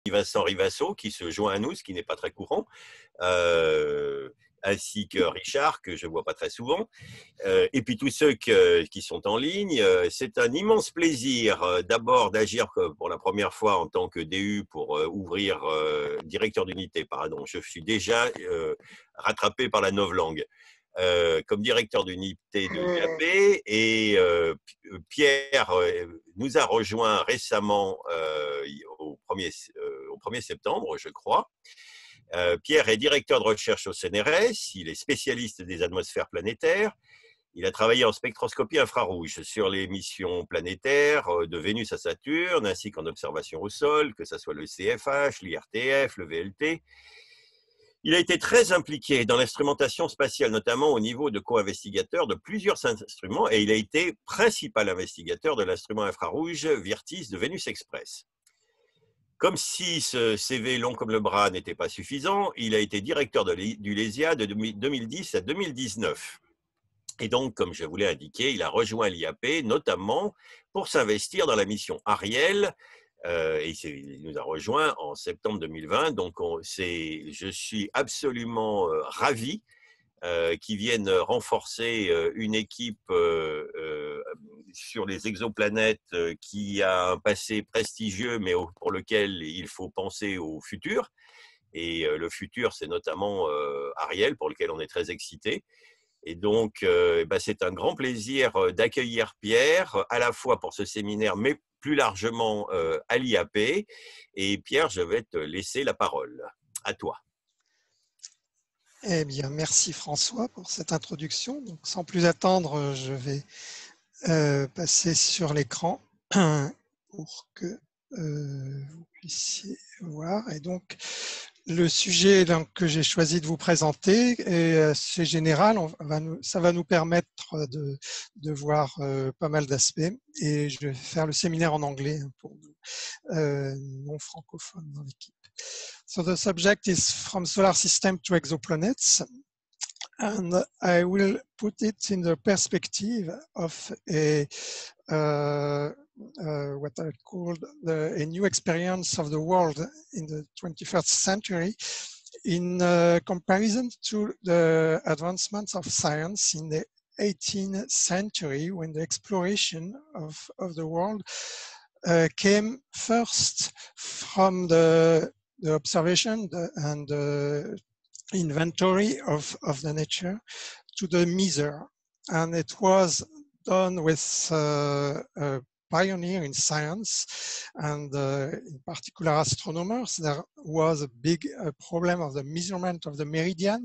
Vincent Rivasso qui se joint à nous, ce qui n'est pas très courant, ainsi que Richard, que je ne vois pas très souvent, et puis tous ceux qui sont en ligne. C'est un immense plaisir d'abord d'agir pour la première fois en tant que DU pour ouvrir directeur d'unité, pardon, je suis déjà rattrapé par la novlangue. Comme directeur d'unité de l'IAP, et Pierre nous a rejoint récemment au 1er septembre, je crois. Pierre est directeur de recherche au CNRS, il est spécialiste des atmosphères planétaires. Il a travaillé en spectroscopie infrarouge sur les missions planétaires de Vénus à Saturne, ainsi qu'en observation au sol, que ce soit le CFH, l'IRTF, le VLT. Il a été très impliqué dans l'instrumentation spatiale, notamment au niveau de co-investigateur de plusieurs instruments, et il a été principal investigateur de l'instrument infrarouge Virtis de Vénus Express. Comme si ce CV long comme le bras n'était pas suffisant, il a été directeur du LESIA de 2010 à 2019. Et donc, comme je vous l'ai indiqué, il a rejoint l'IAP, notamment pour s'investir dans la mission Ariel, et il nous a rejoint en septembre 2020. Donc, je suis absolument ravi qu'ils viennent renforcer une équipe sur les exoplanètes qui a un passé prestigieux, mais pour lequel il faut penser au futur. Et le futur, c'est notamment Ariel, pour lequel on est très excités. Et donc, c'est un grand plaisir d'accueillir Pierre, à la fois pour ce séminaire, mais plus largement à l'IAP. Et Pierre, je vais te laisser la parole. À toi. Eh bien, merci François pour cette introduction. Donc, sans plus attendre, je vais passer sur l'écran pour que vous puissiez voir. Et donc, le sujet que j'ai choisi de vous présenter est assez général. Ça va nous permettre de voir pas mal d'aspects. Et je vais faire le séminaire en anglais pour nous non francophones dans l'équipe. So the subject is from solar system to exoplanets. And I will put it in the perspective of what I call a new experience of the world in the 21st century in comparison to the advancements of science in the 18th century, when the exploration of the world came first from the observation and the inventory of the nature to the measure. And it was done with a pioneer in science and in particular astronomers. There was a big problem of the measurement of the meridian,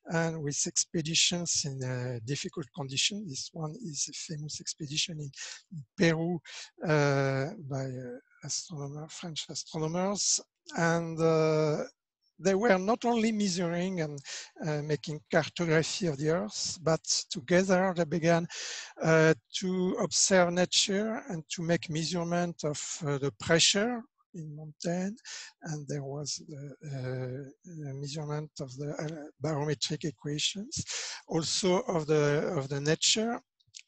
and with expeditions in difficult conditions. This one is a famous expedition in Peru by French astronomers. And they were not only measuring and making cartography of the Earth, but together they began to observe nature and to make measurement of the pressure in mountain, and there was the measurement of the barometric equations, also of the nature.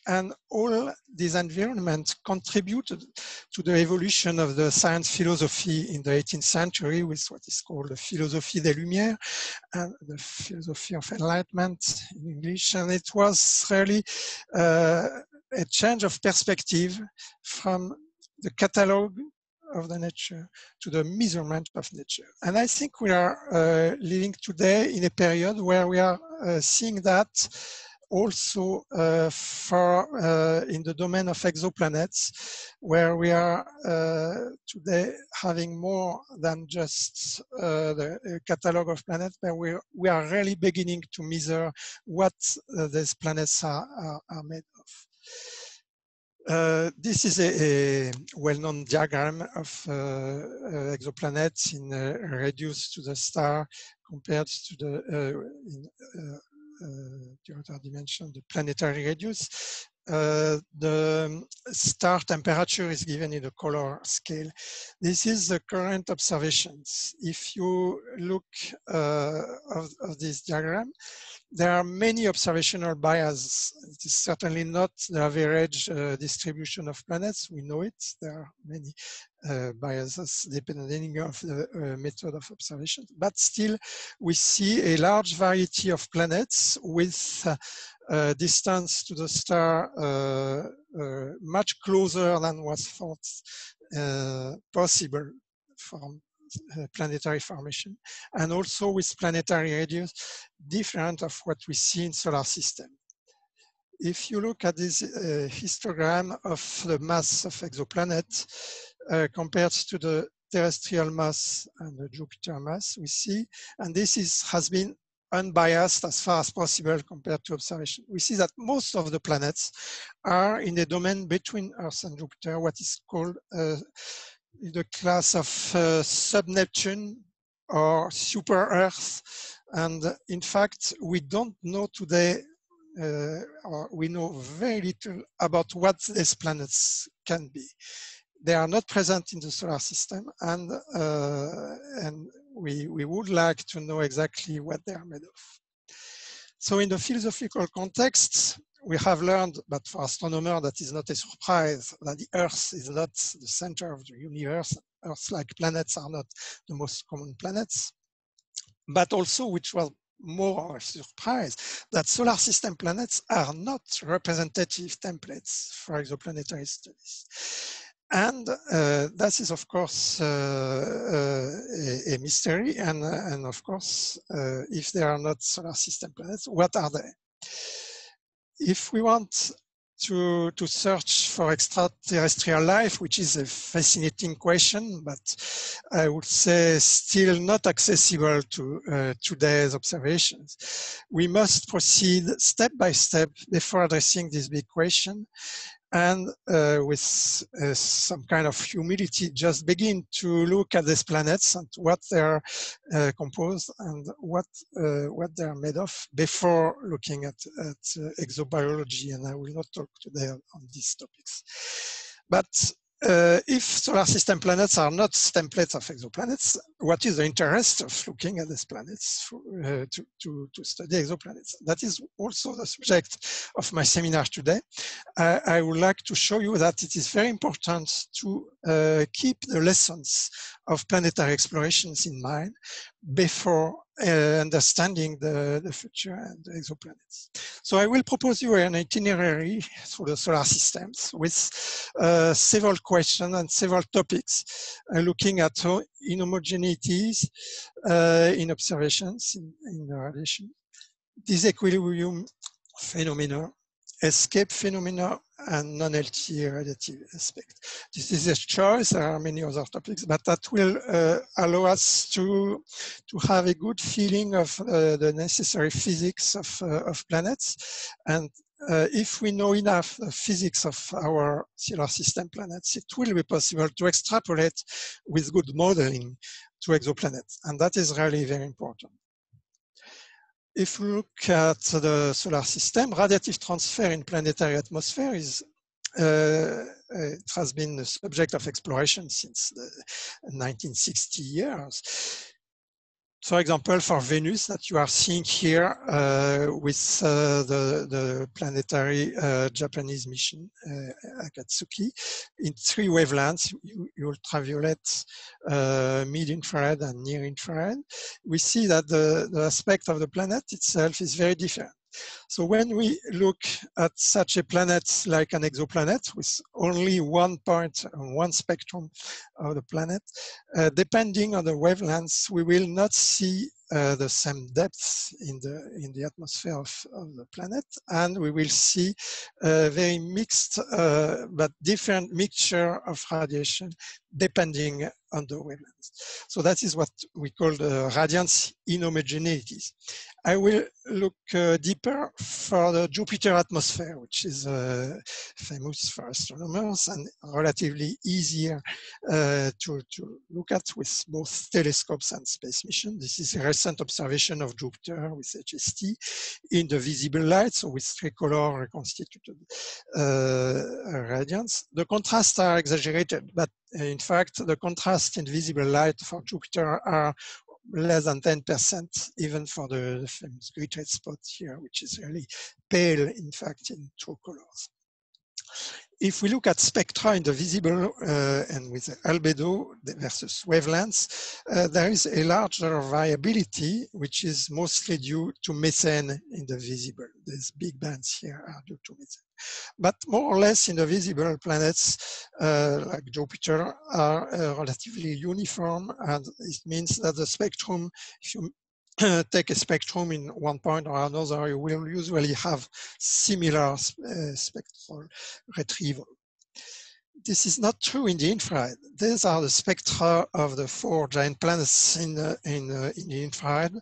And all these environments contributed to the evolution of the science philosophy in the 18th century with what is called the philosophie des Lumières and the philosophy of Enlightenment in English. And it was really a change of perspective from the catalogue of the nature to the measurement of nature. And I think we are living today in a period where we are seeing that also in the domain of exoplanets, where we are today having more than just the catalog of planets, but we are really beginning to measure what these planets are made of. This is a well-known diagram of exoplanets in radius to the star compared to the Drossart dimension, the planetary radius. the star temperature is given in a color scale. This is the current observations. If you look of this diagram, there are many observational biases. It is certainly not the average distribution of planets. We know it. There are many biases depending on the method of observation. But still, we see a large variety of planets with distance to the star much closer than was thought possible from planetary formation, and also with planetary radius different of what we see in solar system. If you look at this histogram of the mass of exoplanet compared to the terrestrial mass and the Jupiter mass, we see, and this has been unbiased as far as possible compared to observation. We see that most of the planets are in the domain between Earth and Jupiter, what is called the class of sub-Neptune or super-Earth. And in fact, we don't know today, or we know very little about what these planets can be. They are not present in the solar system, and we would like to know exactly what they are made of. So in the philosophical context, we have learned, but for astronomers that is not a surprise, that the Earth is not the center of the universe. Earth-like planets are not the most common planets. But also, which was more a surprise, that solar system planets are not representative templates for exoplanetary studies. And that is, of course, a mystery. And of course, if they are not solar system planets, what are they? If we want to search for extraterrestrial life, which is a fascinating question, but I would say still not accessible to today's observations, we must proceed step by step before addressing this big question. And with some kind of humility, just begin to look at these planets and what they're composed and what they're made of before looking at exobiology. And I will not talk today on these topics. But if solar system planets are not templates of exoplanets, what is the interest of looking at these planets to study exoplanets? That is also the subject of my seminar today. I would like to show you that it is very important to keep the lessons of planetary explorations in mind before understanding the future and the exoplanets. So I will propose you an itinerary through the solar systems with several questions and several topics looking at inhomogeneities in observations in radiation, disequilibrium phenomena, escape phenomena, and non-LTE radiative aspect. This is a choice. There are many other topics, but that will allow us to have a good feeling of the necessary physics of planets. And if we know enough the physics of our solar system planets, it will be possible to extrapolate with good modeling to exoplanets. And that is really very important. If we look at the solar system, radiative transfer in planetary atmosphere is it has been the subject of exploration since the 1960 years. For example, for Venus that you are seeing here with the planetary Japanese mission Akatsuki in 3 wavelengths, ultraviolet, mid-infrared and near-infrared, we see that the aspect of the planet itself is very different. So when we look at such a planet like an exoplanet with only one point and one spectrum of the planet, depending on the wavelengths, we will not see the same depth in the atmosphere of the planet, and we will see a very mixed but different mixture of radiation depending on the wavelength. So that is what we call the radiance inhomogeneities. I will look deeper for the Jupiter atmosphere, which is famous for astronomers and relatively easier to look at with both telescopes and space missions. This is a recent observation of Jupiter with HST in the visible light, so with tricolor reconstituted radiance. The contrasts are exaggerated, but in fact, the contrast in visible light for Jupiter are less than 10%, even for the famous great red spot here, which is really pale, in fact, in true colors. If we look at spectra in the visible and with the albedo versus wavelengths, there is a larger variability, which is mostly due to methane in the visible. These big bands here are due to methane. But more or less in the visible planets, like Jupiter, are relatively uniform, and it means that the spectrum, if you take a spectrum in one point or another, you will usually have similar spectral retrieval. This is not true in the infrared. These are the spectra of the 4 giant planets in the infrared,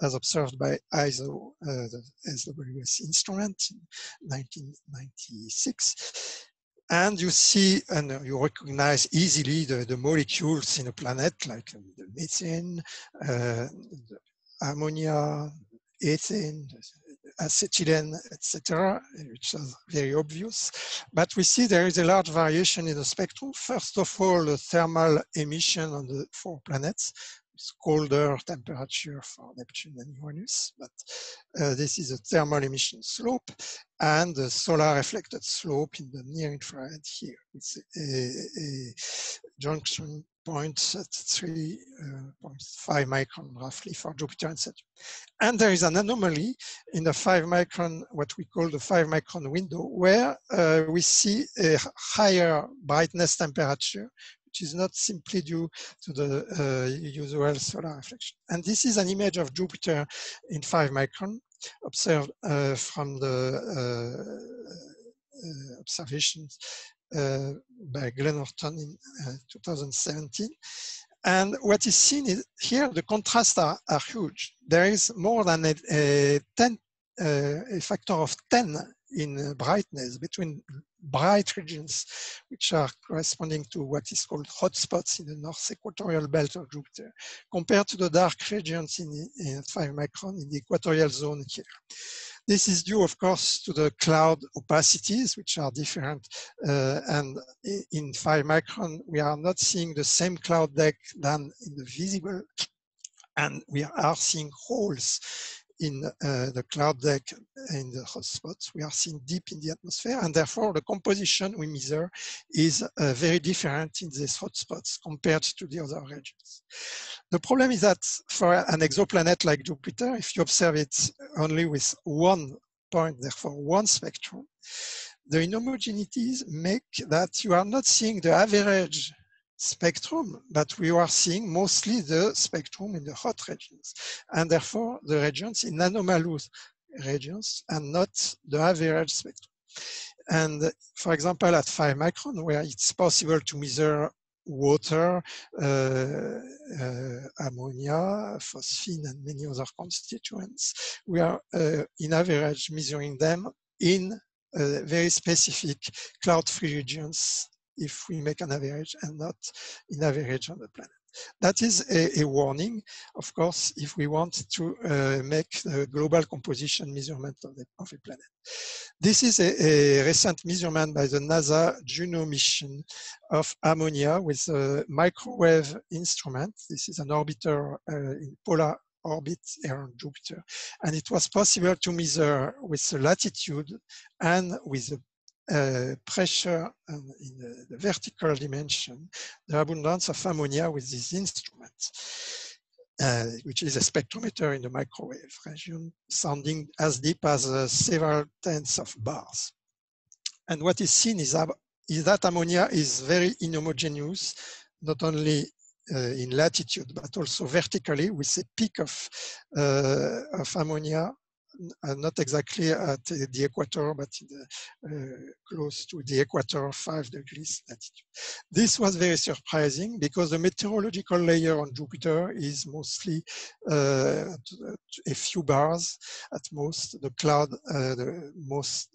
as observed by ISO, the SWS instrument in 1996. And you see, and you recognize easily the molecules in a planet, like the methane, the ammonia, ethane, acetylene, etc., which is very obvious. But we see there is a large variation in the spectrum. First of all, the thermal emission on the 4 planets, with colder temperature for Neptune and Uranus. But this is a thermal emission slope, and the solar reflected slope in the near infrared here, with a junction points at 3.5 micron roughly for Jupiter and Saturn. And there is an anomaly in the 5 micron, what we call the 5 micron window, where we see a higher brightness temperature, which is not simply due to the usual solar reflection. And this is an image of Jupiter in 5 micron observed from the observations by Glenn Horton in 2017. And what is seen is here, the contrasts are huge. There is more than a factor of 10 in brightness between bright regions, which are corresponding to what is called hotspots in the north equatorial belt of Jupiter, compared to the dark regions in 5 micron in the equatorial zone here. This is due, of course, to the cloud opacities, which are different. And in 5 micron, we are not seeing the same cloud deck than in the visible. And we are seeing holes in the cloud deck in the hotspots. We are seeing deep in the atmosphere, and therefore the composition we measure is very different in these hotspots compared to the other regions. The problem is that for an exoplanet like Jupiter, if you observe it only with one point, therefore one spectrum, the inhomogeneities make that you are not seeing the average spectrum, but we are seeing mostly the spectrum in the hot regions, and therefore the regions in anomalous regions and not the average spectrum. And for example, at 5 micron, where it's possible to measure water, ammonia, phosphine, and many other constituents, we are in average measuring them in very specific cloud-free regions if we make an average and not in average on the planet. That is a warning, of course, if we want to make the global composition measurement of a planet. This is a recent measurement by the NASA Juno mission of ammonia with a microwave instrument. This is an orbiter in polar orbit around Jupiter. And it was possible to measure with the latitude and with the pressure in the vertical dimension, the abundance of ammonia with this instrument, which is a spectrometer in the microwave region, sounding as deep as several tenths of bars. And what is seen is that ammonia is very inhomogeneous, not only in latitude, but also vertically, with a peak of ammonia not exactly at the equator, but in the, close to the equator, 5 degrees latitude. This was very surprising because the meteorological layer on Jupiter is mostly a few bars at most. The cloud, the most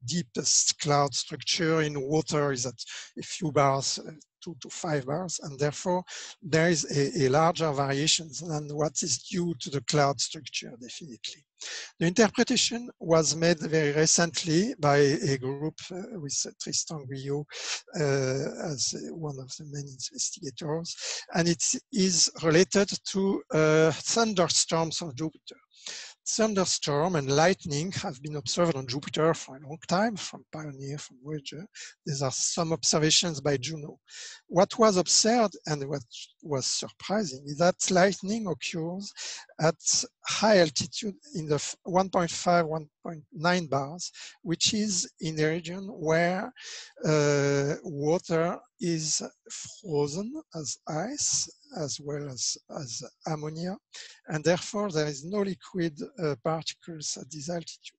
deepest cloud structure in water is at a few bars, 2 to 5 bars, and therefore there is a larger variation than what is due to the cloud structure, definitely. The interpretation was made very recently by a group with Tristan Guyot as one of the main investigators, and it is related to thunderstorms on Jupiter. Thunderstorm and lightning have been observed on Jupiter for a long time, from Pioneer, from Voyager. These are some observations by Juno. What was observed and what was surprising is that lightning occurs at high altitude in the 1.5, 1.9 bars, which is in a region where water is frozen as ice, as well as ammonia, and therefore there is no liquid particles at this altitude.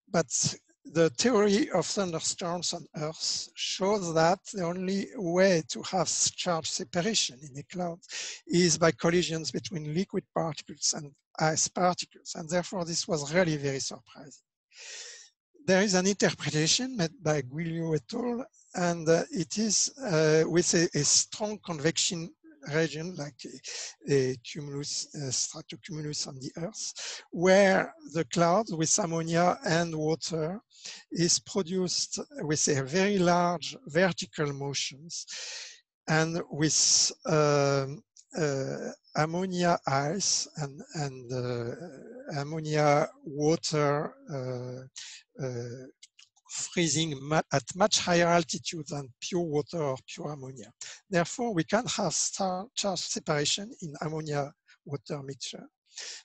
But the theory of thunderstorms on Earth shows that the only way to have charge separation in a cloud is by collisions between liquid particles and ice particles, and therefore this was really very surprising. There is an interpretation made by Guillot et al., and it is with a strong convection region like a cumulus, stratocumulus on the Earth, where the cloud with ammonia and water is produced with a very large vertical motions and with ammonia ice and ammonia water freezing at much higher altitude than pure water or pure ammonia. Therefore, we can have charge separation in ammonia water mixture,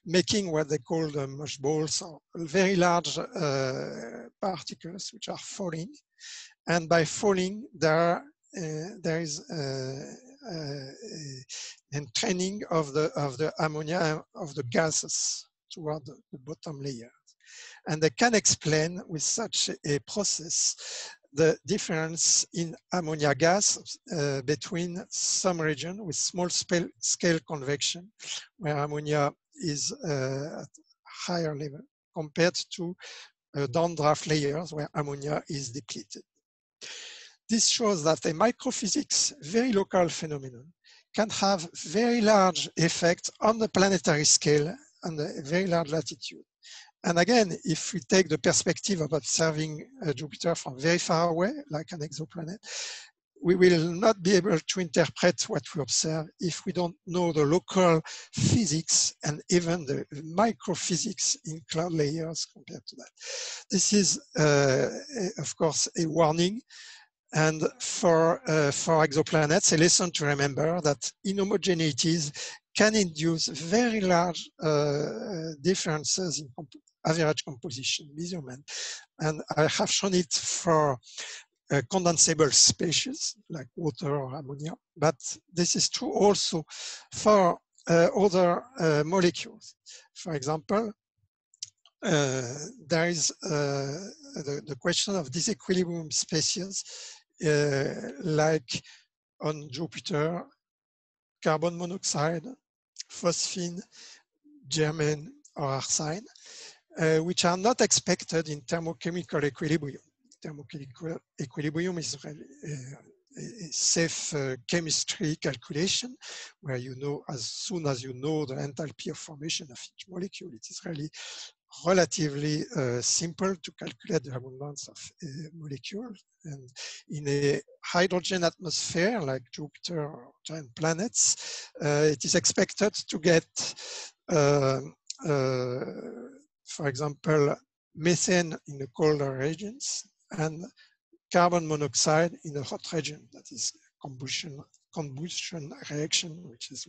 making what they call the mush balls, or very large particles which are falling. And by falling, there is entraining of the ammonia, of the gases toward the bottom layer. And they can explain with such a process the difference in ammonia gas between some region with small scale convection, where ammonia is at higher level, compared to downdraft layers where ammonia is depleted. This shows that a microphysics, very local phenomenon, can have very large effects on the planetary scale and a very large latitude. And again, if we take the perspective of observing Jupiter from very far away, like an exoplanet, we will not be able to interpret what we observe if we don't know the local physics and even the microphysics in cloud layers compared to that. This is, of course, a warning. And for exoplanets, a lesson to remember that inhomogeneities can induce very large differences in average composition measurement. And I have shown it for condensable species like water or ammonia, but this is true also for other molecules. For example, there is the question of disequilibrium species like on Jupiter, carbon monoxide, phosphine, germane, or arsine, which are not expected in thermochemical equilibrium. Thermochemical equilibrium is a safe chemistry calculation where you know, as soon as you know the enthalpy of formation of each molecule, it is really relatively simple to calculate the abundance of a molecule. And in a hydrogen atmosphere like Jupiter or giant planets, it is expected to get, for example, methane in the colder regions and carbon monoxide in the hot region, that is combustion reaction, which is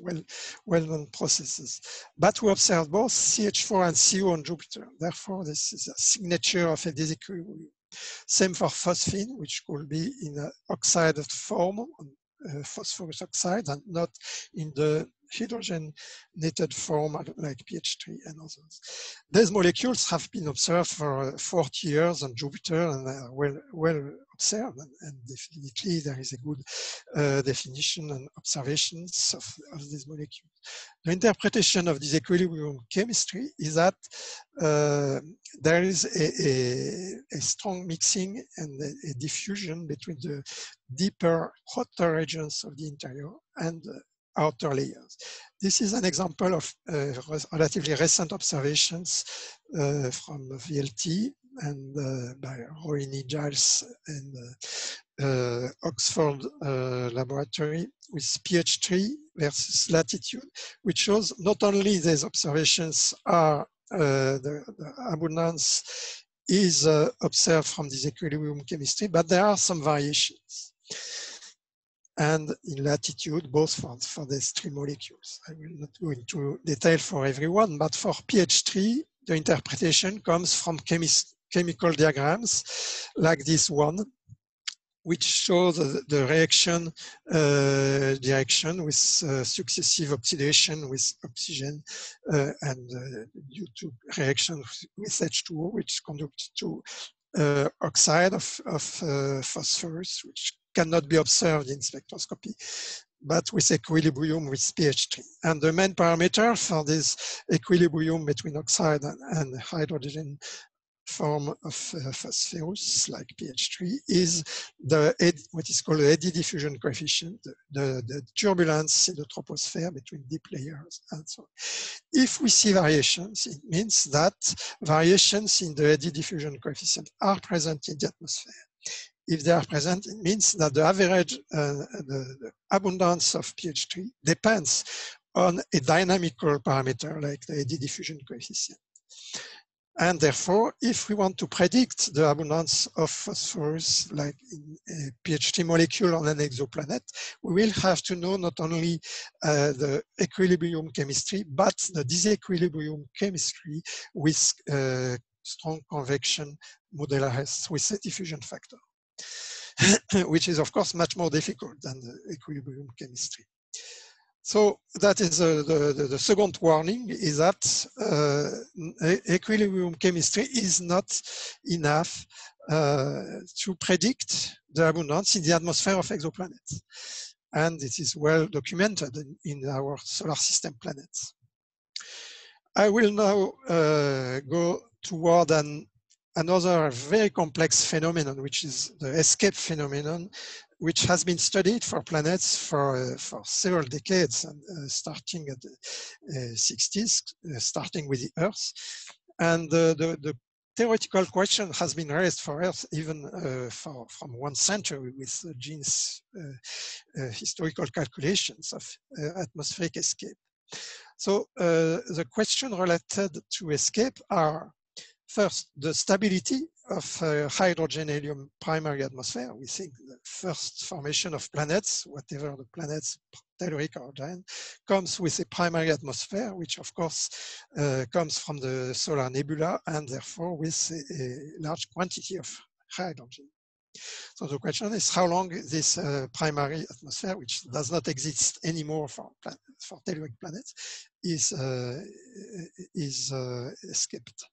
well-known processes. But we observe both CH4 and CO on Jupiter. Therefore, this is a signature of a disequilibrium. Same for phosphine, which could be in an oxided form, phosphorus oxide, and not in the hydrogenated form like PH3 and others. These molecules have been observed for 40 years on Jupiter and are well observed, and definitely there is a good definition and observations of these molecules. The interpretation of disequilibrium chemistry is that there is a strong mixing and a diffusion between the deeper, hotter regions of the interior and outer layers. This is an example of relatively recent observations from VLT and by Rohini, Giles and Oxford laboratory with PH3 versus latitude, which shows not only these observations are the abundance is observed from disequilibrium chemistry, but there are some variations. And in latitude, both for these three molecules. I will not go into detail for everyone, but for PH3, the interpretation comes from chemical diagrams like this one, which shows the reaction direction with successive oxidation with oxygen and due to reaction with H2O, which conduct to oxide of phosphorus, which cannot be observed in spectroscopy, but with equilibrium with PH3. And the main parameter for this equilibrium between oxide and hydrogen form of phosphorus, like PH3, is what is called the eddy diffusion coefficient, the turbulence in the troposphere between deep layers and so on. If we see variations, it means that variations in the eddy diffusion coefficient are present in the atmosphere. If they are present, it means that the average, the abundance of PH3 depends on a dynamical parameter like the eddy diffusion coefficient. And therefore, if we want to predict the abundance of phosphorus, like in a PH3 molecule on an exoplanet, we will have to know not only the equilibrium chemistry, but the disequilibrium chemistry with strong convection modularized with a diffusion factor, which is of course much more difficult than the equilibrium chemistry. So that is the second warning, is that equilibrium chemistry is not enough to predict the abundance in the atmosphere of exoplanets. And it is well documented in our solar system planets. I will now go toward another very complex phenomenon, which is the escape phenomenon, which has been studied for planets for several decades, and starting at the 60s, starting with the Earth. And the theoretical question has been raised for Earth even from 1 century with Jean's historical calculations of atmospheric escape. So the question related to escape are, first, the stability of hydrogen-helium primary atmosphere. We think the first formation of planets, whatever the planets, telluric or giant, comes with a primary atmosphere, which of course comes from the solar nebula and therefore with a large quantity of hydrogen. So the question is how long this primary atmosphere, which does not exist anymore for telluric planets, is escaped.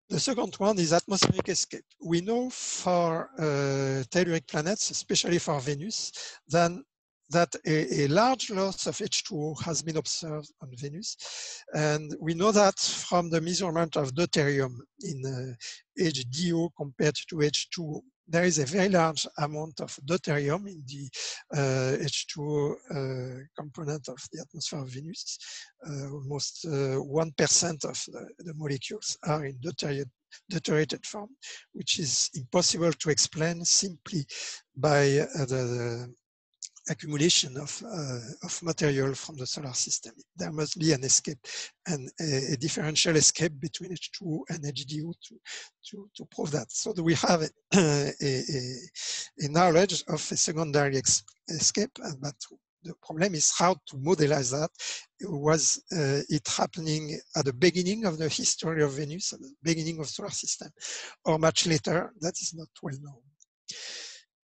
The second one is atmospheric escape. We know for telluric planets, especially for Venus, that a large loss of H2O has been observed on Venus. And we know that from the measurement of deuterium in HDO compared to H2O. There is a very large amount of deuterium in the H2O component of the atmosphere of Venus. Almost 1% of the molecules are in deuterated form, which is impossible to explain simply by the accumulation of material from the solar system. There must be an escape and a differential escape between H2O and HDO to prove that. So we have a knowledge of a secondary escape, but the problem is how to modelize that. Was it happening at the beginning of the history of Venus, at the beginning of the solar system, or much later? That is not well known.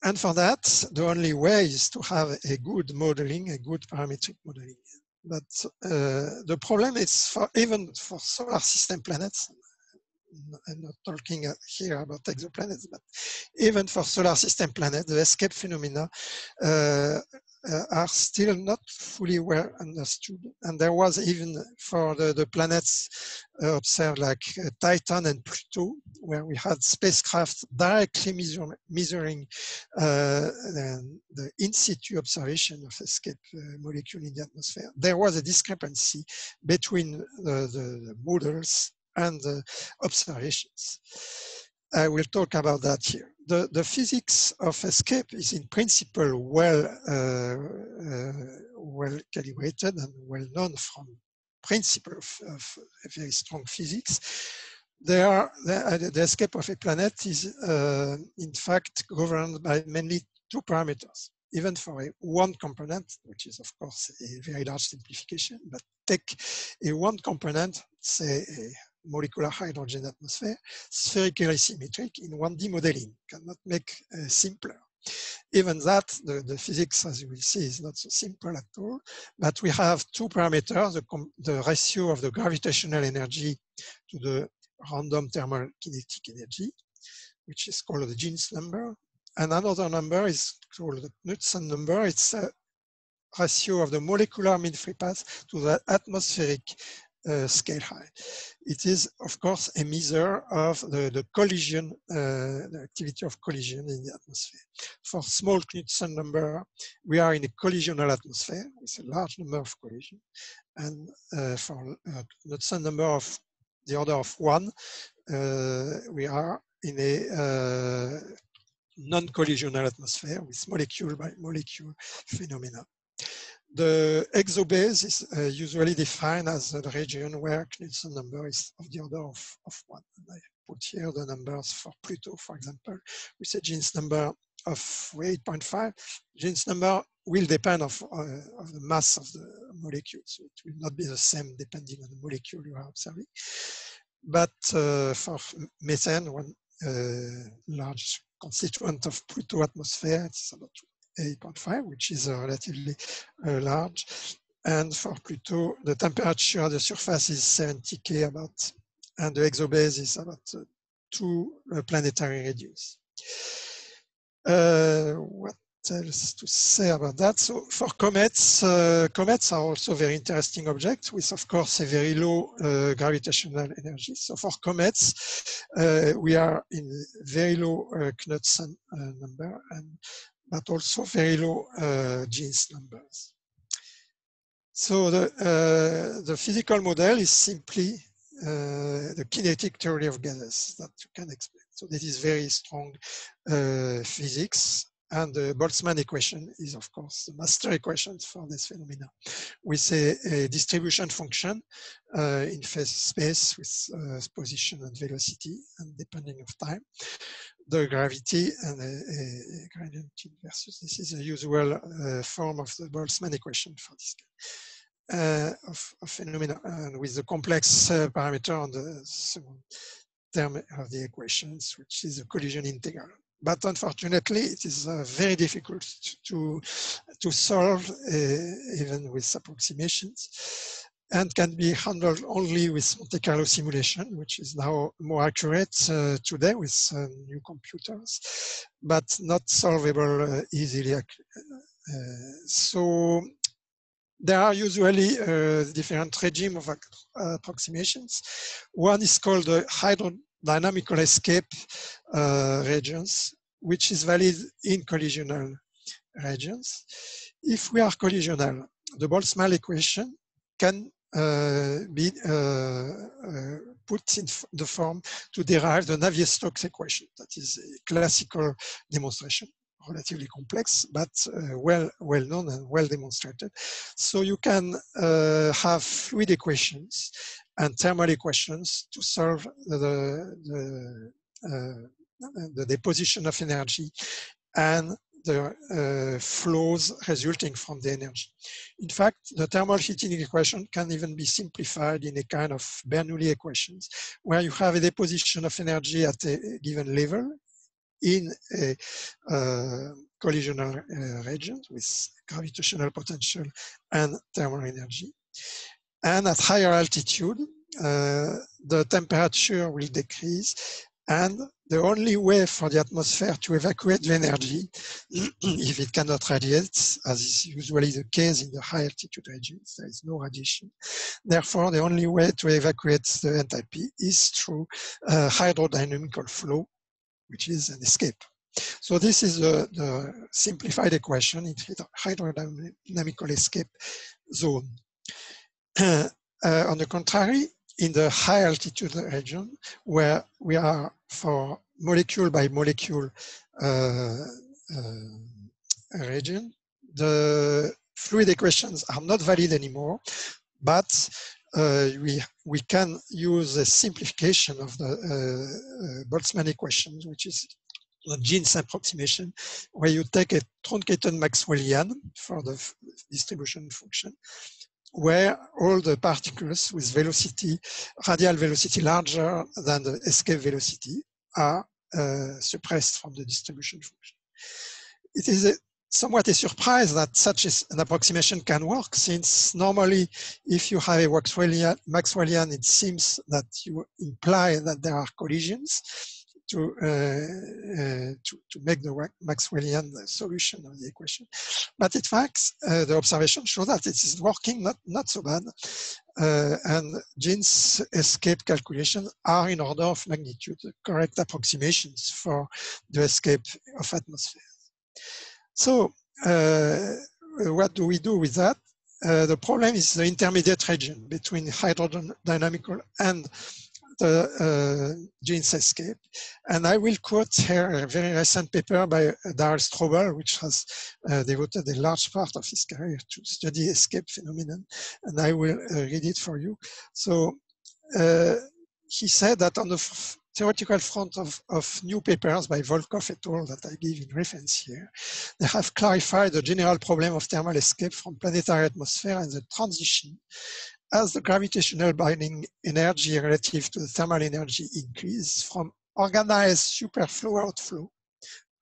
And for that, the only way is to have a good modeling, a good parametric modeling. but the problem is even for solar system planets. I'm not talking here about exoplanets, but even for solar system planets, the escape phenomena are still not fully well understood. And there was even for the planets observed like Titan and Pluto, where we had spacecraft directly measuring the in-situ observation of escape molecule in the atmosphere. There was a discrepancy between the models and the observations. I will talk about that here. The physics of escape is in principle well calibrated and well known from principle of a very strong physics. The escape of a planet is in fact governed by mainly two parameters. Even for a one component, which is of course a very large simplification, but take a one component, say a molecular hydrogen atmosphere, spherically symmetric in 1D modeling, cannot make simpler. Even that, the physics, as you will see, is not so simple at all, but we have two parameters, the ratio of the gravitational energy to the random thermal kinetic energy, which is called the Jeans number, and another number is called the Knudsen number. It's a ratio of the molecular mean free path to the atmospheric scale height. It is, of course, a measure of the collision, the activity of collision in the atmosphere. For small Knudsen number, we are in a collisional atmosphere with a large number of collisions. And for Knudsen number of the order of 1, we are in a non-collisional atmosphere with molecule by molecule phenomena. The exobase is usually defined as the region where Knudsen number is of the order of 1. And I put here the numbers for Pluto, for example, with a Jeans number of 8.5. Jeans number will depend of the mass of the molecule, so it will not be the same depending on the molecule you are observing. But for methane, one large constituent of Pluto atmosphere, it's about 8.5, which is relatively large. And for Pluto, the temperature at the surface is 70 K about, and the exobase is about 2 planetary radius. What else to say about that? So for comets, comets are also very interesting objects with, of course, a very low gravitational energy. So for comets, we are in very low Knudsen number, but also very low Jeans numbers. So the physical model is simply the kinetic theory of gases that you can explain. So this is very strong physics. And the Boltzmann equation is, of course, the master equation for this phenomena. With a distribution function in phase space with position and velocity, and depending of time, the gravity and a gradient inversus. This is a usual form of the Boltzmann equation for this kind of phenomena, and with the complex parameter on the second term of the equations, which is a collision integral. But unfortunately, it is very difficult to solve, even with approximations, and can be handled only with Monte Carlo simulation, which is now more accurate today with new computers, but not solvable easily. So there are usually different regime of approximations. One is called the hydrodynamical escape regions, which is valid in collisional regions. If we are collisional, the Boltzmann equation can be put in the form to derive the Navier-Stokes equation. That is a classical demonstration, relatively complex, but well known and well demonstrated. So you can have fluid equations and thermal equations to solve the deposition of energy and the flows resulting from the energy. In fact, the thermal heating equation can even be simplified in a kind of Bernoulli equations, where you have a deposition of energy at a given level in a collisional region with gravitational potential and thermal energy. And at higher altitude, the temperature will decrease, and the only way for the atmosphere to evacuate the energy, if it cannot radiate, as is usually the case in the high altitude regions, there is no radiation. Therefore, the only way to evacuate the enthalpy is through hydrodynamical flow, which is an escape. So this is the simplified equation in hydrodynamical escape zone. On the contrary, in the high altitude region, where we are for molecule by molecule region, the fluid equations are not valid anymore, but we can use a simplification of the Boltzmann equations, which is the Jeans approximation, where you take a truncated Maxwellian for the distribution function, where all the particles with velocity, radial velocity larger than the escape velocity are suppressed from the distribution function. It is somewhat a surprise that such an approximation can work, since normally if you have a Maxwellian, it seems that you imply that there are collisions to make the Maxwellian solution of the equation. But in fact, the observation shows that it is working not so bad. And Jeans escape calculations are in order of magnitude, the correct approximations for the escape of atmosphere. So what do we do with that? The problem is the intermediate region between hydrodynamical and the Jeans escape. And I will quote here a very recent paper by Darrell Strobel, which has devoted a large part of his career to study escape phenomenon. And I will read it for you. So he said that on the theoretical front of new papers by Volkov et al. That I give in reference here, they have clarified the general problem of thermal escape from planetary atmosphere and the transition as the gravitational binding energy relative to the thermal energy increase from organized superflow outflow,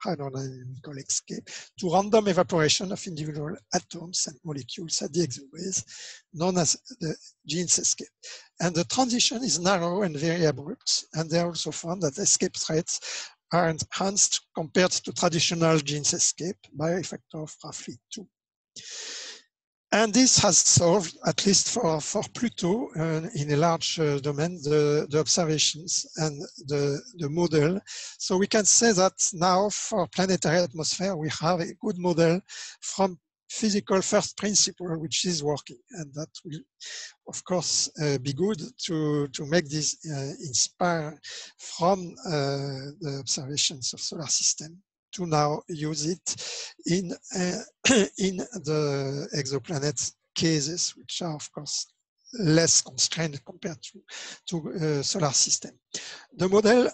hydrodynamical escape, to random evaporation of individual atoms and molecules at the exobase, known as the Jeans escape. And the transition is narrow and very abrupt, and they also found that escape rates are enhanced compared to traditional Jeans escape by a factor of roughly 2. And this has solved, at least for Pluto, in a large domain, the observations and the model. So we can say that now for planetary atmosphere, we have a good model from physical first principle, which is working. And that will, of course, be good to make this inspire from the observations of solar system to now use it in the exoplanet cases, which are, of course, less constrained compared to solar system. The model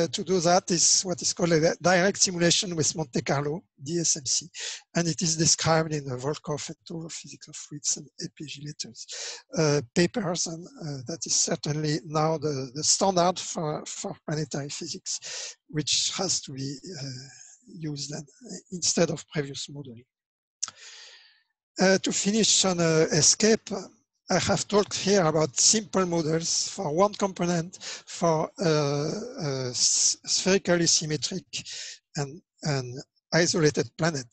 to do that is what is called a direct simulation with Monte Carlo, DSMC, and it is described in the Volkov et al. Physics of Fluids and Epigelators papers, and that is certainly now the standard for planetary physics, which has to be used instead of previous modeling. To finish on escape, I have talked here about simple models for one component for spherically symmetric and isolated planet.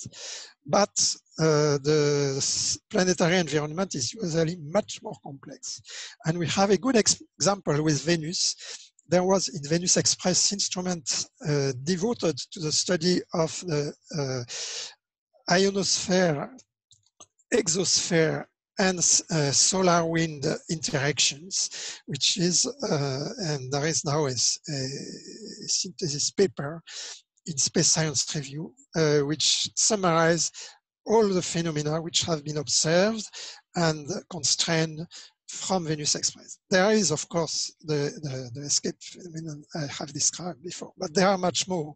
But the planetary environment is usually much more complex. And we have a good example with Venus. There was in Venus Express instrument devoted to the study of the ionosphere, exosphere, and solar wind interactions, which is, and there is now a synthesis paper in Space Science Review, which summarize all the phenomena which have been observed and constrained from Venus Express. There is, of course, the escape phenomenon I have described before, but there are much more.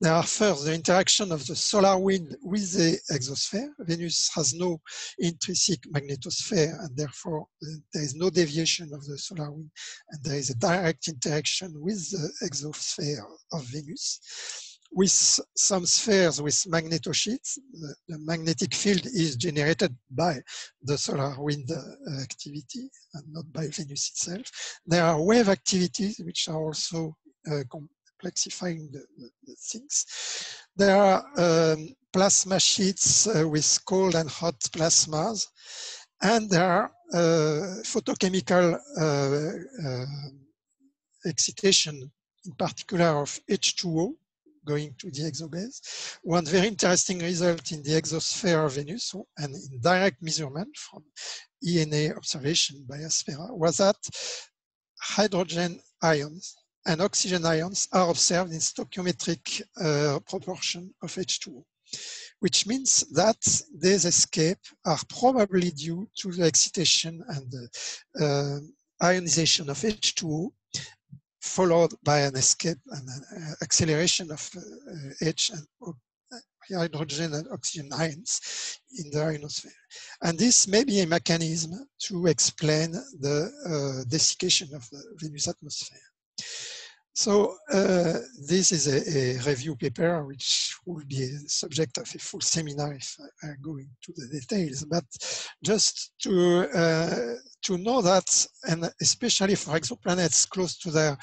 There are first the interaction of the solar wind with the exosphere. Venus has no intrinsic magnetosphere, and therefore there is no deviation of the solar wind, and there is a direct interaction with the exosphere of Venus. with some spheres with magnetosheets. The magnetic field is generated by the solar wind activity and not by Venus itself. There are wave activities which are also complexifying the things. There are plasma sheets with cold and hot plasmas, and there are photochemical excitation, in particular of H2O, going to the exobase. One very interesting result in the exosphere of Venus and in direct measurement from ENA observation by Aspera was that hydrogen ions and oxygen ions are observed in stoichiometric proportion of H2O, which means that these escapes are probably due to the excitation and the ionization of H2O, followed by an escape and an acceleration of H and hydrogen and oxygen ions in the ionosphere. And this may be a mechanism to explain the desiccation of the Venus atmosphere. So this is a review paper which will be a subject of a full seminar if I go into the details. But just to know that, and especially for exoplanets close to their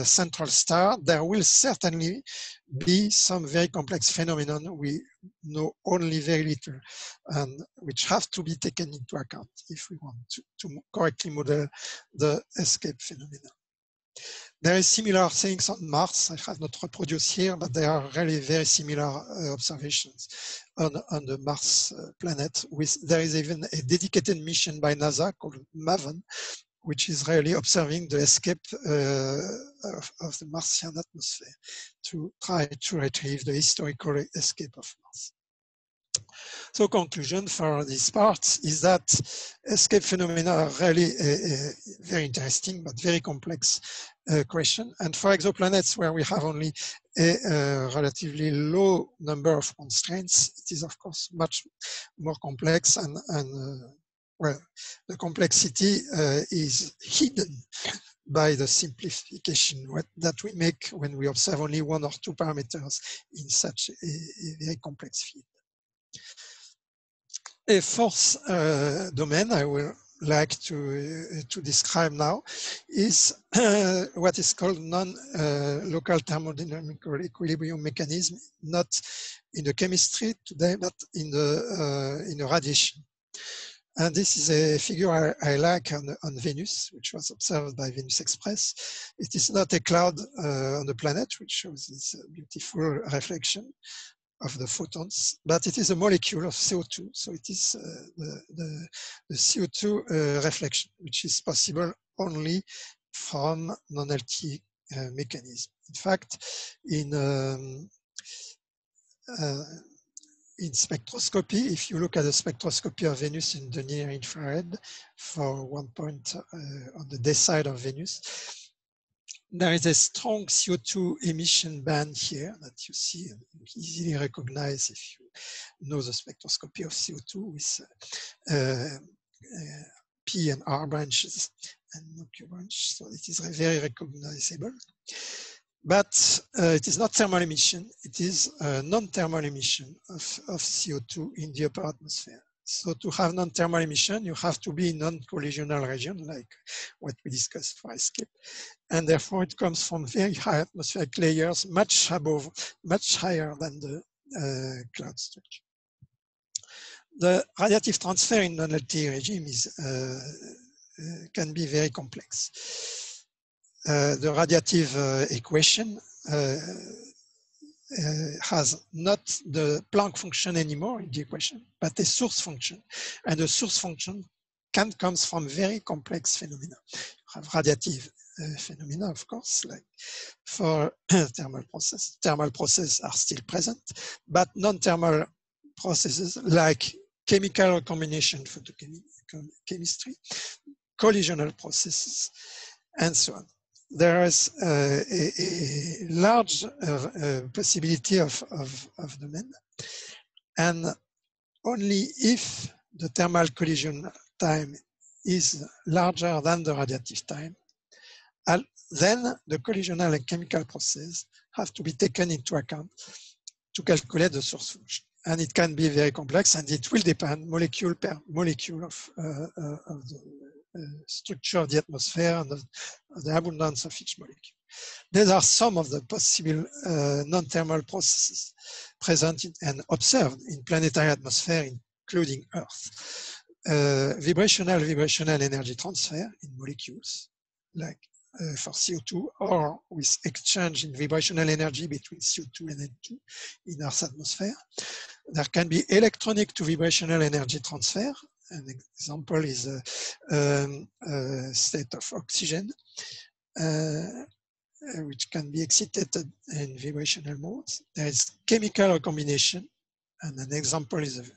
central star, there will certainly be some very complex phenomenon we know only very little, and which have to be taken into account if we want to correctly model the escape phenomenon. There is similar things on Mars. I have not reproduced here, but there are really very similar observations on the Mars planet. There is even a dedicated mission by NASA called MAVEN, which is really observing the escape of the Martian atmosphere to try to retrieve the historical escape of Mars. So conclusion for this part is that escape phenomena are really a very interesting but very complex question. And for exoplanets where we have only a relatively low number of constraints, it is of course much more complex, and well, the complexity is hidden by the simplification that we make when we observe only one or two parameters in such a very complex field. A fourth domain I would like to describe now is what is called non-local thermodynamical equilibrium mechanism, not in the chemistry today, but in the radiation. And this is a figure I like on Venus, which was observed by Venus Express. It is not a cloud on the planet, which shows this beautiful reflection of the photons, but it is a molecule of CO2. So it is the CO2 reflection, which is possible only from non-LTE mechanism. In fact, in spectroscopy, if you look at the spectroscopy of Venus in the near infrared for one point on the day side of Venus, there is a strong CO2 emission band here that you see and you easily recognize if you know the spectroscopy of CO2 with P and R branches and no Q branch. So it is very recognizable. But it is not thermal emission, it is non-thermal emission of CO2 in the upper atmosphere. So to have non-thermal emission, you have to be in non-collisional region, like what we discussed for escape. And therefore it comes from very high atmospheric layers, much higher than the cloud structure. The radiative transfer in non-LTE regime can be very complex. The radiative equation has not the Planck function anymore in the equation, but a source function. And the source function comes from very complex phenomena. You have radiative phenomena, of course, like for thermal process. Thermal processes are still present, but non-thermal processes like chemical recombination photochemistry, collisional processes, and so on. There is a large possibility of domain, and only if the thermal collision time is larger than the radiative time, then the collisional and chemical process have to be taken into account to calculate the source function. And it can be very complex, and it will depend molecule per molecule of the structure of the atmosphere and of the abundance of each molecule. These are some of the possible non-thermal processes present and observed in planetary atmosphere, including Earth. Vibrational energy transfer in molecules, like for CO2, or with exchange in vibrational energy between CO2 and N2 in Earth's atmosphere. There can be electronic to vibrational energy transfer. An example is a state of oxygen, which can be excitated in vibrational modes. There is chemical recombination, and an example is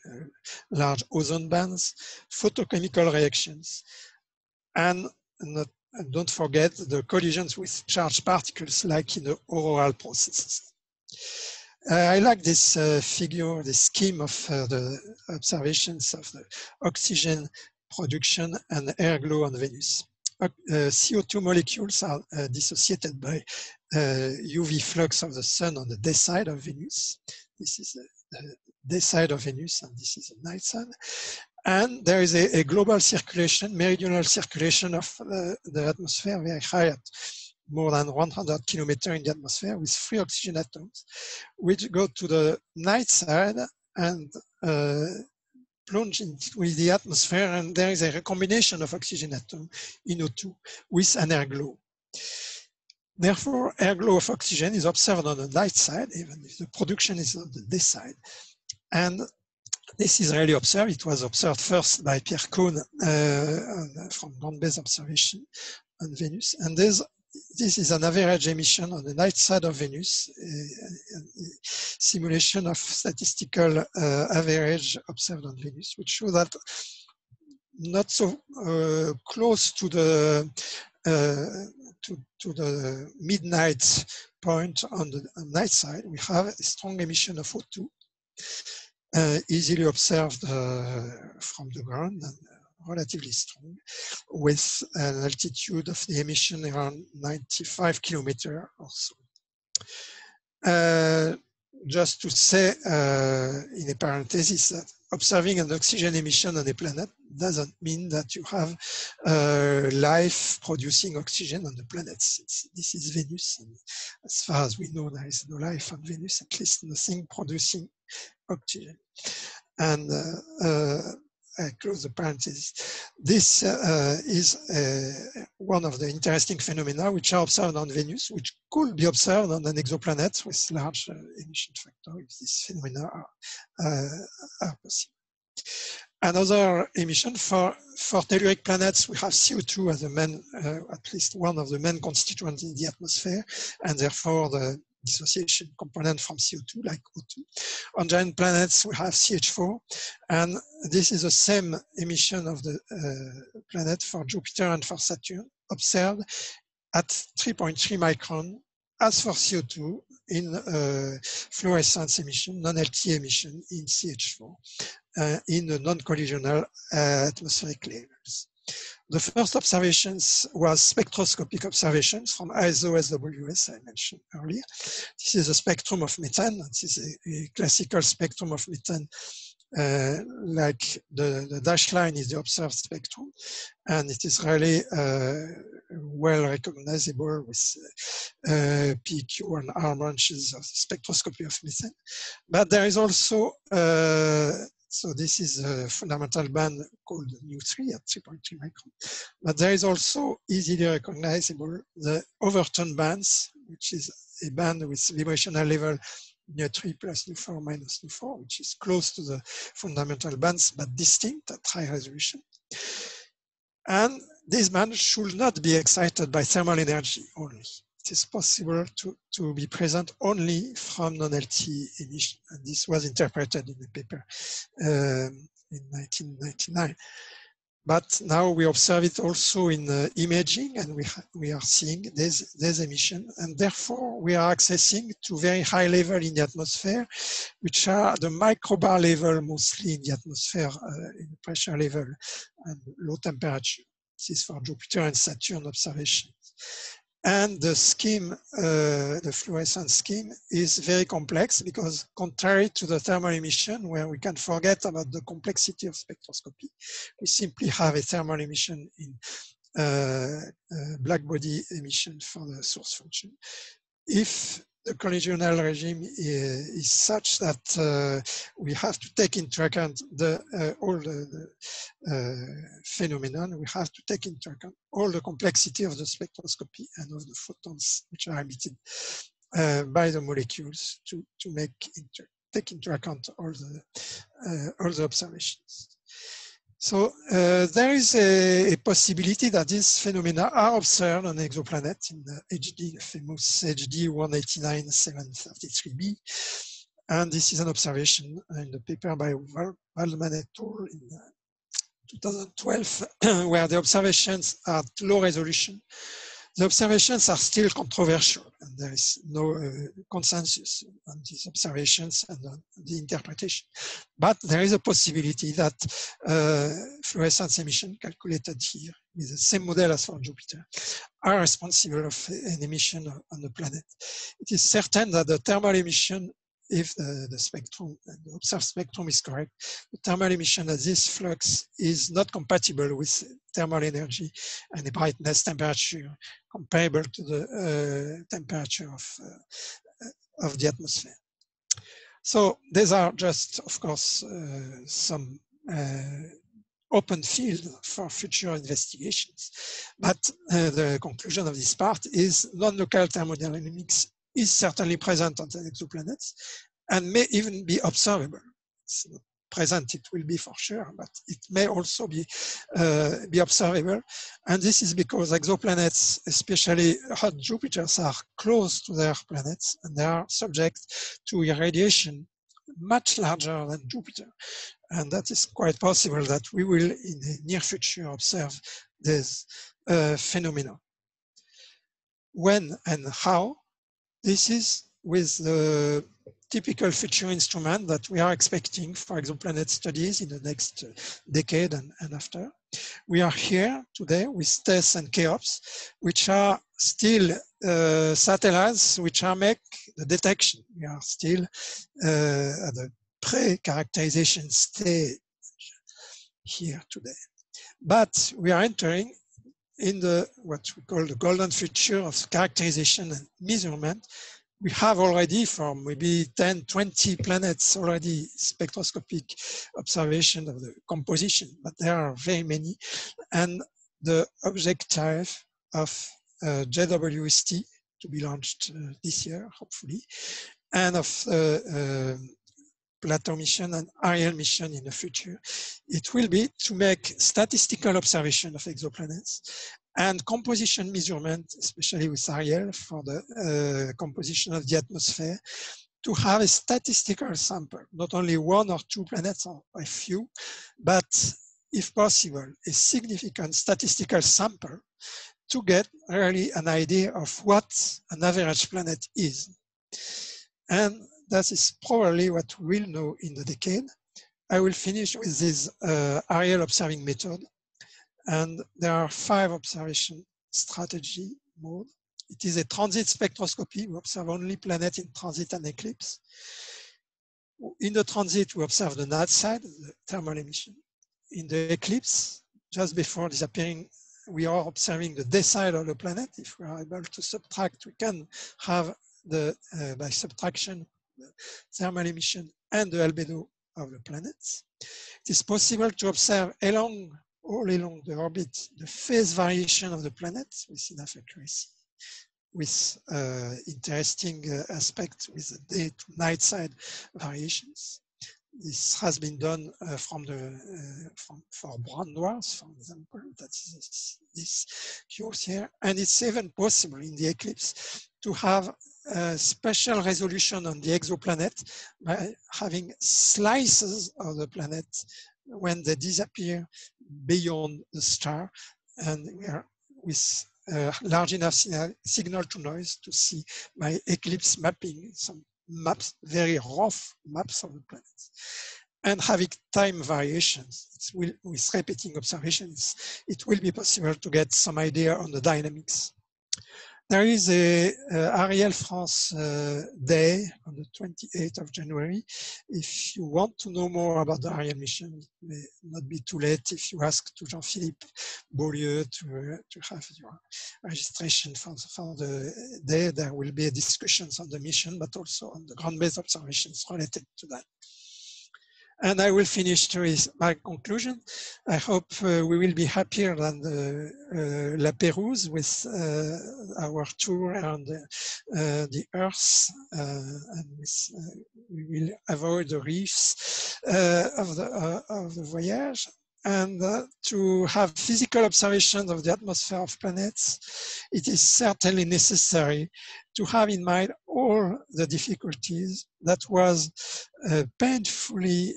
large ozone bands, photochemical reactions, and don't forget the collisions with charged particles, like in the auroral processes. I like this figure, this scheme of the observations of the oxygen production and airglow on Venus. CO2 molecules are dissociated by UV flux of the sun on the day side of Venus. This is the day side of Venus, and this is the night side. And there is a global circulation, meridional circulation of the atmosphere, very high at more than 100 kilometers in the atmosphere, with free oxygen atoms, which go to the night side and plunge into the atmosphere, and there is a recombination of oxygen atom in O2 with an airglow. Therefore, airglow of oxygen is observed on the night side, even if the production is on the day side. And this is rarely observed. It was observed first by Pierre from ground-based observation on Venus. And this is an average emission on the night side of Venus, a simulation of statistical average observed on Venus, which show that not so close to the midnight point on the night side, we have a strong emission of O2, easily observed from the ground and relatively strong, with an altitude of the emission around 95 kilometers or so. Just to say in a parenthesis that observing an oxygen emission on a planet doesn't mean that you have life producing oxygen on the planets. This is Venus, and as far as we know, there is no life on Venus, at least nothing producing oxygen. And I close the parenthesis. This is one of the interesting phenomena which are observed on Venus, which could be observed on an exoplanet with large emission factor if these phenomena are possible. Another emission for telluric planets, we have CO2 as a main, at least one of the main constituents in the atmosphere, and therefore the dissociation component from CO2, like O2. On giant planets, we have CH4, and this is the same emission of the planet for Jupiter and for Saturn, observed at 3.3 micron, as for CO2 in fluorescence emission, non-LTE emission in CH4, in the non-collisional atmospheric layers. The first observations was spectroscopic observations from ISO-SWS I mentioned earlier. This is a spectrum of methane. This is a classical spectrum of methane, like the dashed line is the observed spectrum, and it is really well recognizable with PQ and R branches of the spectroscopy of methane. But there is also so this is a fundamental band called nu3 at 3.3 micron. But there is also easily recognizable the overtone bands, which is a band with vibrational level nu3 plus nu4 minus nu4, which is close to the fundamental bands, but distinct at high resolution. And this band should not be excited by thermal energy only. It is possible to be present only from non-LTE emission. And this was interpreted in a paper in 1999. But now we observe it also in imaging, and we are seeing this emission. And therefore, we are accessing to very high level in the atmosphere, which are the microbar level mostly in the atmosphere, in the pressure level and low temperature. This is for Jupiter and Saturn observations. And the scheme, the fluorescence scheme, is very complex because contrary to the thermal emission, where we can forget about the complexity of spectroscopy, we simply have a thermal emission in black body emission for the source function. If the collisional regime is such that we have to take into account all the phenomenon, we have to take into account all the complexity of the spectroscopy and of the photons which are emitted by the molecules to take into account all the observations. So there is a possibility that these phenomena are observed on exoplanets in the HD, the famous HD 189-733b. And this is an observation in the paper by Waldman et al. In 2012, where the observations are at low resolution. The observations are still controversial, and there is no consensus on these observations and on the interpretation. But there is a possibility that fluorescence emission calculated here with the same model as for Jupiter are responsible of an emission on the planet. It is certain that the thermal emission, if the spectrum, the observed spectrum is correct, the thermal emission at this flux is not compatible with thermal energy and a brightness temperature comparable to the temperature of the atmosphere. So these are just, of course, some open field for future investigations. But the conclusion of this part is non-local thermodynamics is certainly present on the exoplanets and may even be observable. It's not present, it will be for sure, but it may also be observable. And this is because exoplanets, especially hot Jupiters, are close to their planets and they are subject to irradiation much larger than Jupiter. And that is quite possible that we will in the near future observe this phenomena. When and how? This is with the typical future instrument that we are expecting for exoplanet studies in the next decade and after. We are here today with TESS and CHEOPS, which are still satellites which are make the detection. We are still at the pre-characterization stage here today. But we are entering in the what we call the golden future of characterization and measurement. We have already from maybe 10, 20 planets already spectroscopic observation of the composition, but there are very many. And the objective of JWST to be launched this year, hopefully, and of Plato mission and Ariel mission in the future, it will be to make statistical observation of exoplanets and composition measurement, especially with Ariel for the composition of the atmosphere, to have a statistical sample, not only one or two planets or a few, but if possible, a significant statistical sample to get really an idea of what an average planet is. And that is probably what we'll know in the decade. I will finish with this Ariel observing method. And there are 5 observation strategy mode. It is a transit spectroscopy. We observe only planet in transit and eclipse. In the transit, we observe the night side, the thermal emission. In the eclipse, just before disappearing, we are observing the day side of the planet. If we are able to subtract, we can have the, by subtraction, the thermal emission and the albedo of the planets. It is possible to observe all along the orbit the phase variation of the planet with enough accuracy, with interesting aspects with the day to night side variations. This has been done for brown dwarfs, for example. That's this cures here. And it's even possible in the eclipse to have special resolution on the exoplanet by having slices of the planet when they disappear beyond the star, and we are with large enough signal to noise to see by eclipse mapping some maps, very rough maps of the planets, and having time variations. With repeating observations, it will be possible to get some idea on the dynamics. there is a Ariel France day on the 28th of January. If you want to know more about the Ariel mission, it may not be too late if you ask to Jean-Philippe Beaulieu to have your registration for the day. There will be discussions on the mission, but also on the ground-based observations related to that. And I will finish with my conclusion. I hope we will be happier than La Pérouse with our tour around the Earth, and we will avoid the reefs of the voyage. And to have physical observations of the atmosphere of planets, it is certainly necessary to have in mind all the difficulties that was painfully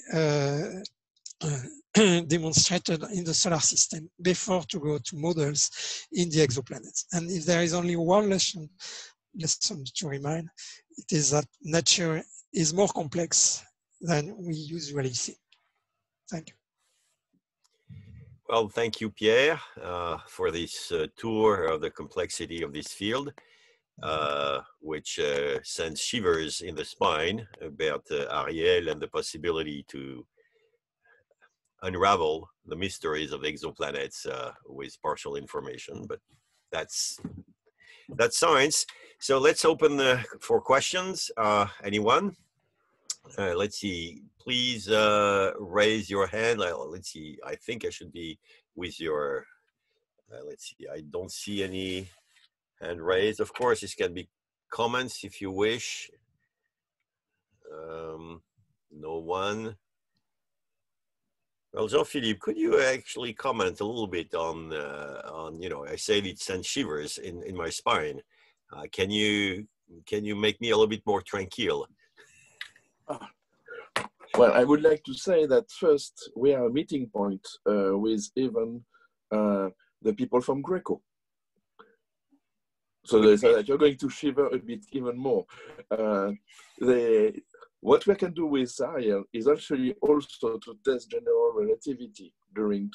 demonstrated in the solar system before to go to models in the exoplanets. And if there is only one lesson to remind, it is that nature is more complex than we usually think. Thank you. Well, thank you, Pierre, for this tour of the complexity of this field, which sends shivers in the spine about Ariel and the possibility to unravel the mysteries of exoplanets with partial information. But that's science. So let's open for questions. Anyone? Let's see. Please raise your hand. Let's see. I think I should be with your. Let's see. I don't see any hand raised. Of course, this can be comments if you wish. No one. Well, Jean-Philippe, could you actually comment a little bit on I say it sends shivers in my spine. Can you make me a little bit more tranquil? Well, I would like to say that first, we are a meeting point with even the people from Greco. So they say that you're going to shiver a bit even more. What we can do with Ariel is actually also to test general relativity during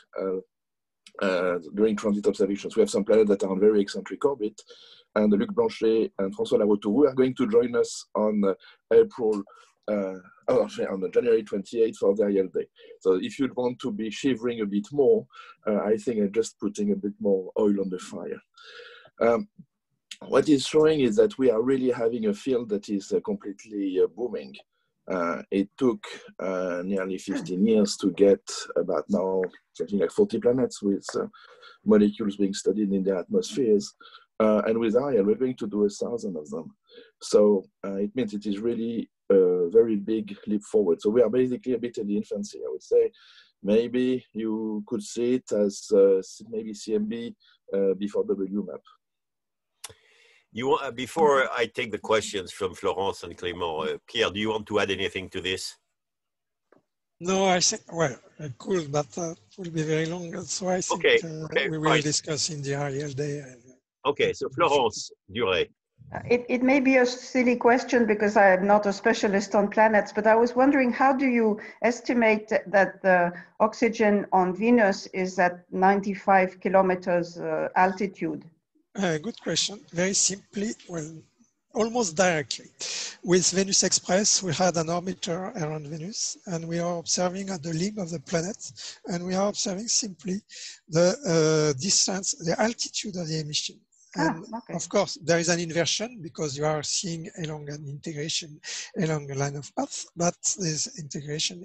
transit observations. We have some planets that are on very eccentric orbit, and Luc Blanchet and François Larotourou are going to join us on on January 28th for the Ariel Day. So if you'd want to be shivering a bit more, I think I'm just putting a bit more oil on the fire. What is showing is that we are really having a field that is completely booming. It took nearly 15 years to get about now something like 40 planets with molecules being studied in their atmospheres. And with Ariel, we're going to do 1,000 of them. So it means it is really a very big leap forward. So we are basically a bit in the infancy, I would say. Maybe you could see it as maybe CMB before WMAP. Before I take the questions from Florence and Clément, Pierre, do you want to add anything to this? No, I think, well, cool, but it will be very long. So I think we will discuss in the Ariel Day. Okay, so Florence Duret. It may be a silly question because I am not a specialist on planets, but I was wondering, how do you estimate that the oxygen on Venus is at 95 kilometers altitude? Good question. Very simply, well, almost directly. With Venus Express, we had an orbiter around Venus, and we are observing at the limb of the planet, and we are observing simply the distance, the altitude of the emission. And of course, there is an inversion because you are seeing along an integration along a line of path, but this integration,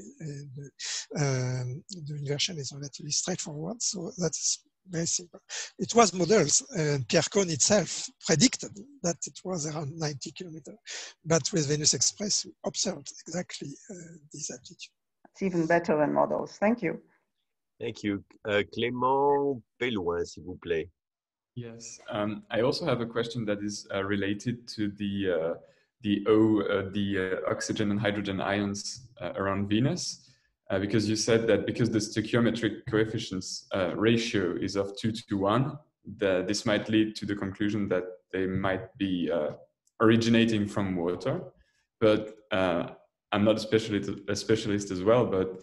the inversion is relatively straightforward. So that's very simple. It was models, and Pierre Cohn itself predicted that it was around 90 kilometers. But with Venus Express, we observed exactly this altitude. It's even better than models. Thank you. Thank you. Clément Pellouin, s'il vous plaît. Yes, I also have a question that is related to the oxygen and hydrogen ions around Venus, because you said that because the stoichiometric coefficients ratio is of 2 to 1, this might lead to the conclusion that they might be originating from water. But I'm not a specialist as well, but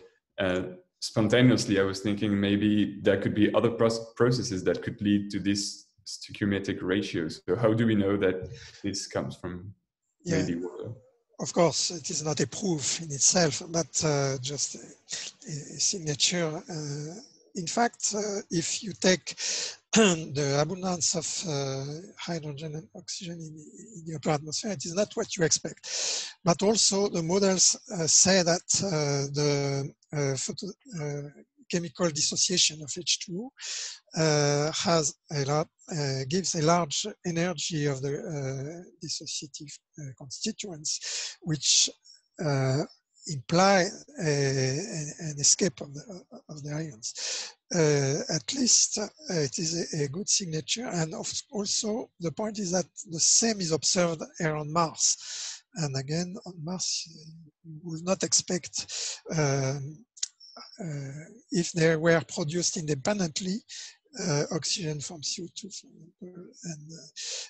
spontaneously I was thinking maybe there could be other processes that could lead to this stoichiometric ratios. So how do we know that this comes from maybe water? Of course, it is not a proof in itself, but just a signature. In fact, if you take the abundance of hydrogen and oxygen in the upper atmosphere, it is not what you expect. But also the models say that the chemical dissociation of H2 has gives a large energy of the dissociative constituents, which imply an escape of the ions. At least it is a good signature, and also the point is that the same is observed here on Mars. And again, on Mars, you would not expect if they were produced independently, oxygen from CO2, for example, and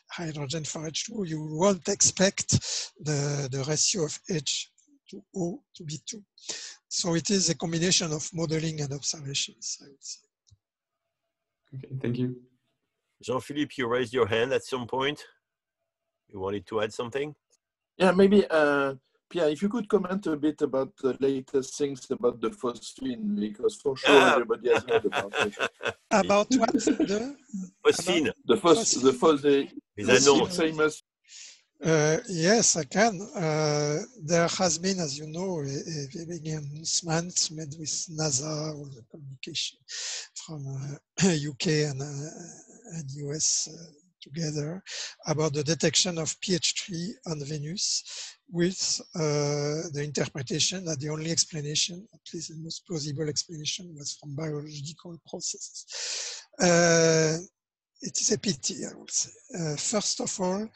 hydrogen for H2, you won't expect the ratio of H2O to be 2. So it is a combination of modeling and observations, I would say. Okay, thank you. Jean-Philippe, you raised your hand at some point. You wanted to add something? Yeah, maybe, Pierre, if you could comment a bit about the latest things about the phosphine, because for sure everybody has heard about it. About what? The phosphine. The most famous. Yes, I can. There has been, as you know, a big announcement made with NASA, all the communication from UK and US together about the detection of pH3 on Venus, with the interpretation that the only explanation, at least the most plausible explanation, was from biological processes. It is a pity, I would say. First of all,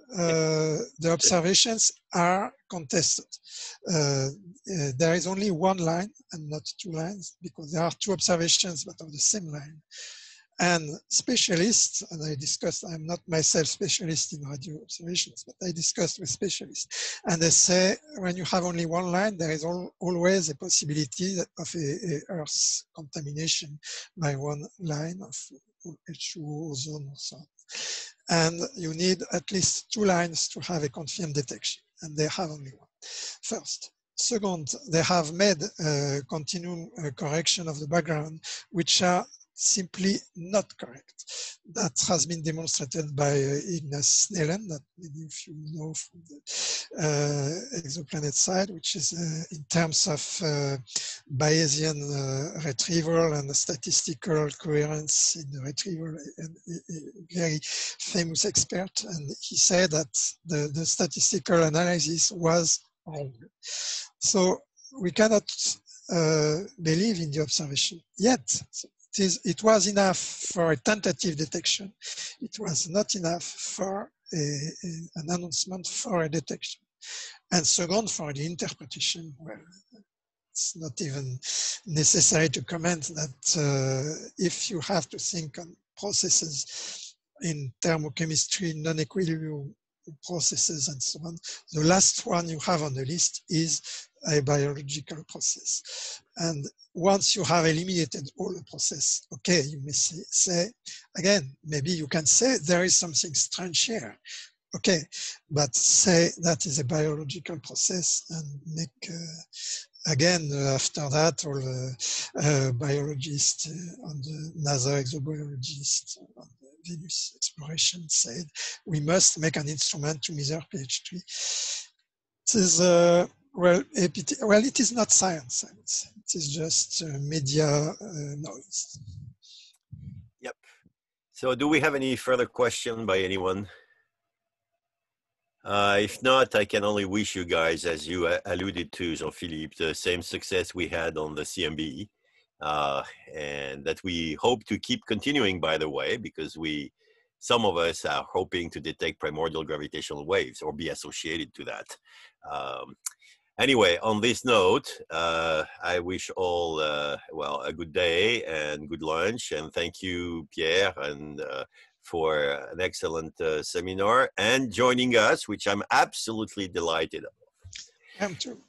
the observations are contested. There is only one line and not two lines, because there are two observations but of the same line. And specialists, and I discussed, I'm not myself specialist in radio observations, but I discussed with specialists, and they say when you have only one line, there is always a possibility of a Earth contamination by one line of H2O, ozone, or so on. And you need at least two lines to have a confirmed detection, and they have only one. First. Second, they have made a continuum correction of the background, which are simply not correct. That has been demonstrated by Ignace Snellen, that many of you know from the Exoplanet side, which is in terms of Bayesian retrieval and the statistical coherence in the retrieval, a very famous expert. And he said that the statistical analysis was wrong. So we cannot believe in the observation yet. So it was enough for a tentative detection. It was not enough for an announcement for a detection. And second, for the interpretation, well, it's not even necessary to comment that if you have to think on processes in thermochemistry, non-equilibrium processes and so on, the last one you have on the list is a biological process. And once you have eliminated all the process, okay, you may say, again, maybe you can say there is something strange here. Okay, but say that is a biological process and make, again, after that, all the biologists on the NASA exobiologists on the Venus exploration said, we must make an instrument to measure pH3. It is, well, it is not science, I would say. It is just media noise. Yep. So do we have any further question by anyone? If not, I can only wish you guys, as you alluded to, Jean-Philippe, the same success we had on the CMB, and that we hope to keep continuing, by the way, because some of us are hoping to detect primordial gravitational waves or be associated to that. Anyway, on this note, I wish all, well, a good day and good lunch. And thank you, Pierre, and for an excellent seminar and joining us, which I'm absolutely delighted about. I am too.